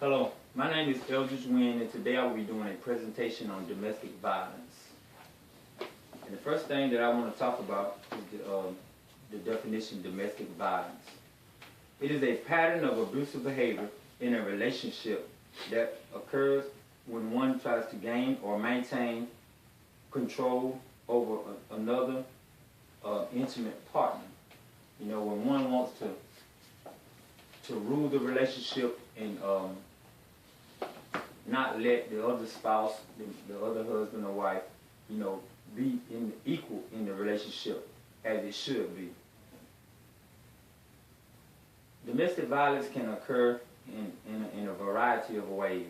Hello, my name is Eldridge Wynn, and today I will be doing a presentation on domestic violence. And the first thing that I want to talk about is the definition of domestic violence. It is a pattern of abusive behavior in a relationship that occurs when one tries to gain or maintain control over another intimate partner. You know, when one wants to rule the relationship and not let the other spouse, the other husband or wife, you know, be equal in the relationship as it should be. Domestic violence can occur in a variety of ways.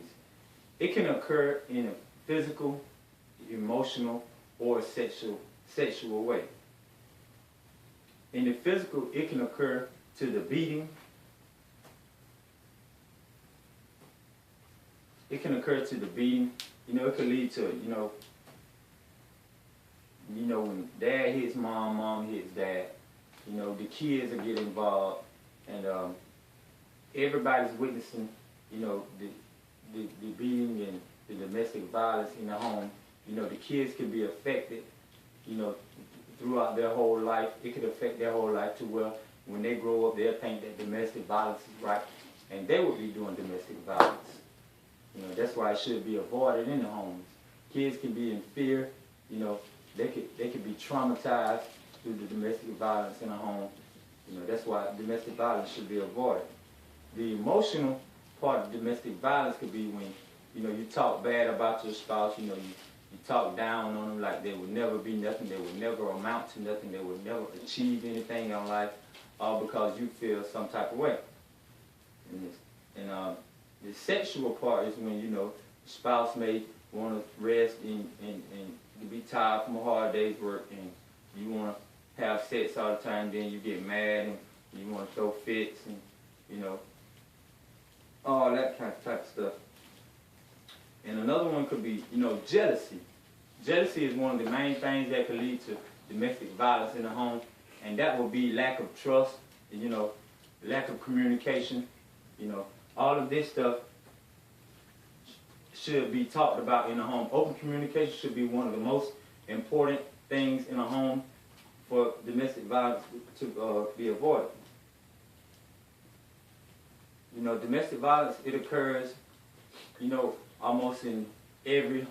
It can occur in a physical, emotional, or sexual way. In the physical, it can occur to the beating. It can occur to the beating. You know, it could lead to, you know, when dad hits mom, mom hits dad. You know, the kids are getting involved, and everybody's witnessing, you know, the beating and the domestic violence in the home. You know, the kids can be affected, you know, throughout their whole life. It could affect their whole life to where when they grow up, they'll think that domestic violence is right, and they will be doing domestic violence. You know, that's why it should be avoided in the homes. Kids can be in fear. You know, they could be traumatized through the domestic violence in a home. You know, that's why domestic violence should be avoided. The emotional part of domestic violence could be when, you know, you talk bad about your spouse. You know, you talk down on them like they would never be nothing. They would never amount to nothing. They would never achieve anything in life, all because you feel some type of way. The sexual part is when, you know, the spouse may want to rest and be tired from a hard day's work, and you want to have sex all the time. Then you get mad and you want to throw fits and, you know, all that type of stuff. And another one could be, you know, jealousy. Jealousy is one of the main things that could lead to domestic violence in the home, and that will be lack of trust, you know, lack of communication. You know, all of this stuff should be talked about in the home. Open communication should be one of the most important things in a home for domestic violence to be avoided. You know, domestic violence, it occurs, you know, almost in every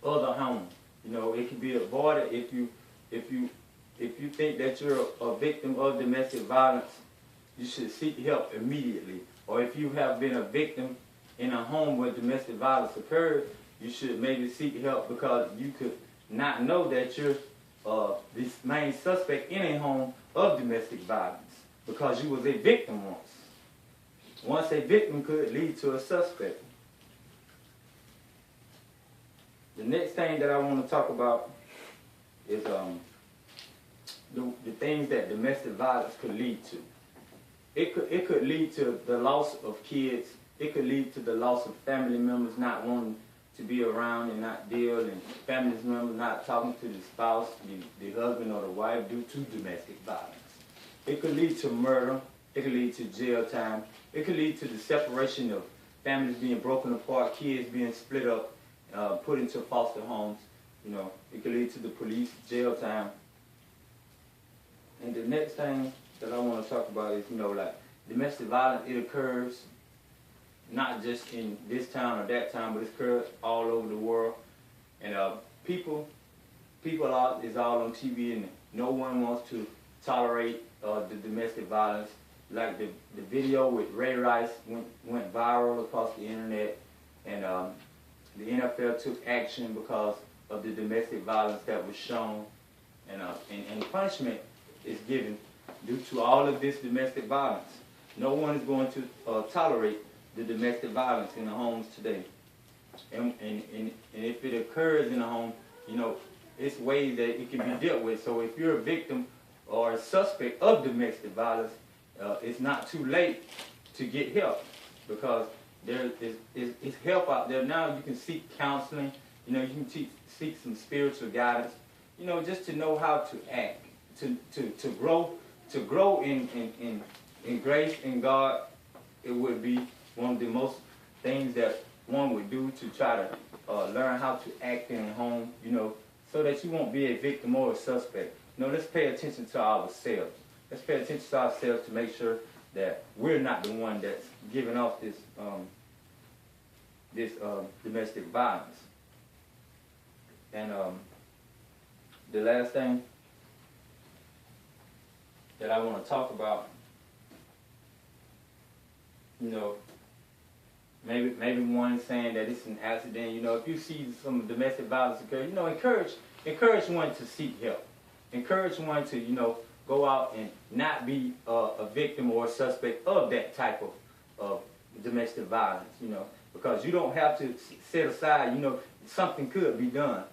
other home. You know, it can be avoided if you think that you're a victim of domestic violence. You should seek help immediately. Or if you have been a victim in a home where domestic violence occurred, you should maybe seek help, because you could not know that you're the main suspect in a home of domestic violence, because you was a victim once. Once a victim could lead to a suspect. The next thing that I want to talk about is the things that domestic violence could lead to. It could lead to the loss of kids. It could lead to the loss of family members not wanting to be around and not deal, and family members not talking to the spouse, the husband or the wife, due to domestic violence. It could lead to murder. It could lead to jail time. It could lead to the separation of families being broken apart, kids being split up, put into foster homes. You know, it could lead to the police, jail time. And the next thing that I want to talk about is, you know, like domestic violence, it occurs not just in this town or that town, but it occurs all over the world. And people is all on TV, and no one wants to tolerate the domestic violence. Like the video with Ray Rice went viral across the internet, and the NFL took action because of the domestic violence that was shown, and punishment is given due to all of this domestic violence. No one is going to tolerate the domestic violence in the homes today. And if it occurs in a home, you know, it's ways that it can be dealt with. So if you're a victim or a suspect of domestic violence, it's not too late to get help, because there is help out there now. You can seek counseling. You know, you can seek some spiritual guidance. You know, just to know how to act, to grow in grace in God. It would be one of the most things that one would do to try to learn how to act in home, you know, so that you won't be a victim or a suspect. You know, let's pay attention to ourselves. Let's pay attention to ourselves to make sure that we're not the one that's giving off this domestic violence. And the last thing that I want to talk about, you know, maybe one saying that it's an accident. You know, if you see some domestic violence occur, you know, encourage one to seek help. Encourage one to, you know, go out and not be a victim or a suspect of that type of domestic violence. You know, because you don't have to set aside. You know, something could be done.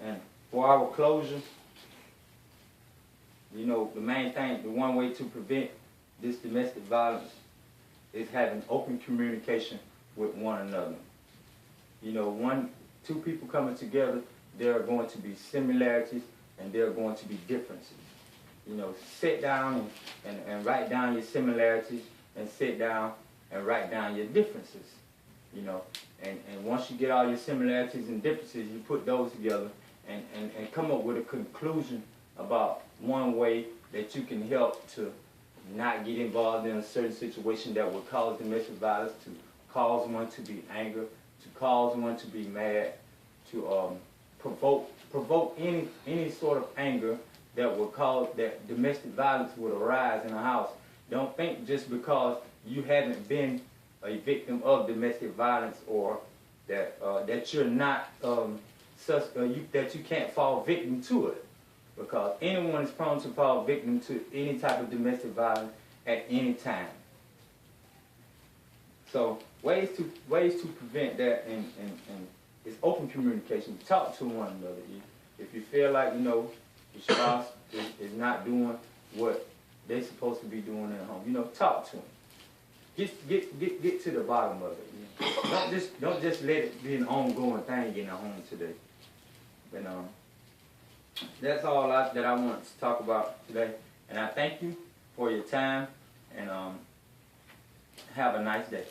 And for our closure, you know, the main thing, the one way to prevent this domestic violence is having open communication with one another. You know, two people coming together, there are going to be similarities and there are going to be differences. You know, sit down and write down your similarities and sit down and write down your differences. You know, and once you get all your similarities and differences, you put those together and come up with a conclusion about one way that you can help to not get involved in a certain situation that would cause domestic violence, to cause one to be angry, to cause one to be mad, to provoke any sort of anger that would cause that domestic violence would arise in a house. Don't think just because you haven't been a victim of domestic violence or that you're not that you can't fall victim to it, because anyone is prone to fall victim to any type of domestic violence at any time. So ways to prevent that and is open communication. Talk to one another. If you feel like, you know, your spouse is not doing what they're supposed to be doing at home, you know, talk to them. Get to the bottom of it. You know? Don't just let it be an ongoing thing in the home today. But that's all that I wanted to talk about today. And I thank you for your time, and have a nice day.